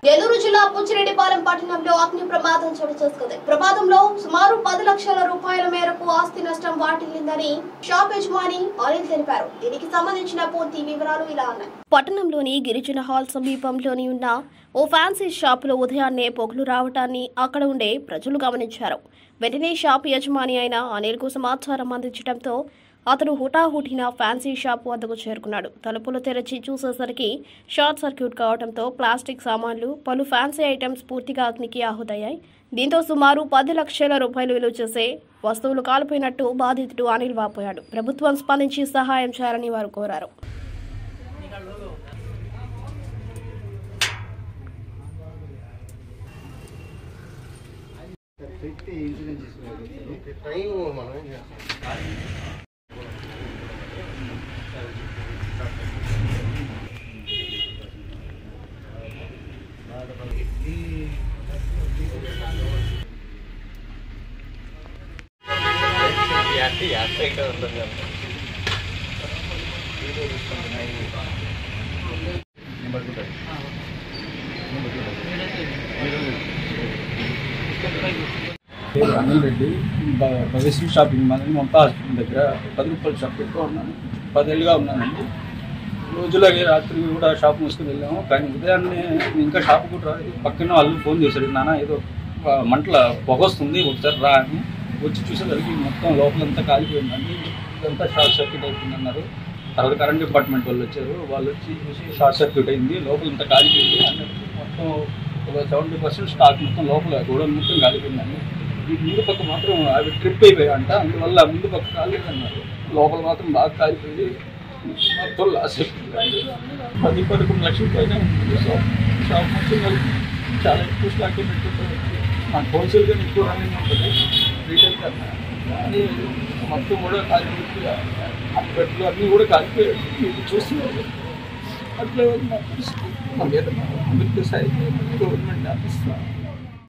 నెల్లూరు జిల్లా పుచ్చిరెడ్డిపాలెం పట్టణంలో అగ్ని ప్రమాదం చోటు చేసుకుంది. ప్రమాదంలో సుమారు 10 లక్షల రూపాయల మేరకు ఆస్తి నష్టం వాటిల్లిందని షాప్ యజమాని అనిల్ తెలిపారు. దీనికి సంబంధించిన పూర్తి వివరాలు ఇలా ఉన్నాయి. పట్టణంలోని గిరిజన హాల్ సమీపంలోని ఉన్న ఓ ఫ్యాన్సీ షాపులో ఉదయాన్నే పొగలు రావటాన్ని అక్కడ ఉండే ప్రజలు గమనించారు. వెంటనే షాప్ యజమాని అయిన అనిల్ కు సమాచారం అందించడంతో అతను హుటాహుటిన ఫ్యాన్సీ షాప్ వద్దకు చేరుకున్నాడు. తలుపులు తెరచి చూసేసరికి షార్ట్ సర్క్యూట్ కావడంతో ప్లాస్టిక్ సామాన్లు, పలు ఫ్యాన్సీ ఐటమ్స్ పూర్తిగా అగ్నికి ఆహుతయ్యాయి. దీంతో సుమారు 10 లక్షల రూపాయలు విలువ చేసే వస్తువులు కాలిపోయినట్టు బాధితుడు అనిల్ వాపోయాడు. ప్రభుత్వం స్పందించి సహాయం చేయాలని వారు కోరారు. Anil Reddy Bhagasri shopping mall Mamata hospital దగ్గర 10 రూపాయల షాప్ పెట్టుకో ఉన్నాను. 10 ఏళ్ళుగా ఉన్నానండి. రోజులాగే రాత్రి కూడా షాప్ మూసుకుని వెళ్ళాము. కానీ ఉదయాన్నే ఇంకా షాప్ కూడా రాదు. పక్కన వాళ్ళు ఫోన్ చేశాడు, నాన్న ఏదో మంటల పొగ వస్తుంది, ఒకసారి రా అని. వచ్చి చూసేసరికి మొత్తం లోపలంతా కాలిపోయిందండి. ఇదంతా షార్ట్ సర్క్యూట్ అయిపోయిందన్నారు. తర్వాత కరెంట్ డిపార్ట్మెంట్ వాళ్ళు వచ్చారు. వాళ్ళు వచ్చి చూసి షార్ట్ సర్క్యూట్ అయింది, లోపలంతా కాలిపోయింది అన్నట్టు. మొత్తం ఒక 70% స్టాక్ మొత్తం లోపల గోడౌన్ మొత్తం కాలిపోయిందండి. ఈ ముందు పక్క మాత్రం అవి ట్రిప్ అయిపోయాయంట, అందువల్ల ముందు పక్క కాలేదన్నారు. లోపల మాత్రం బాగా కాలిపోయింది. మొత్తం లాస్ అయిపోయింది. 10-11 లక్షల పైన షాప్ మొత్తం కలిపి చాలా ఎక్కువ స్టాక్ పెట్టుకుంటారు. నాకు హోల్సేల్గా ఎక్కువ రన్నింగ్ ఉంటుంది, రీటైల్ కన్నా. కానీ మొత్తం కూడా కాలిపోయి అప్పట్లో అన్నీ కూడా కాలిపోయాయి. మీరు చూస్తున్నారు. అట్లే మా పరిస్థితి. మా మీద సాయం గవర్నమెంట్ ఆఫీస్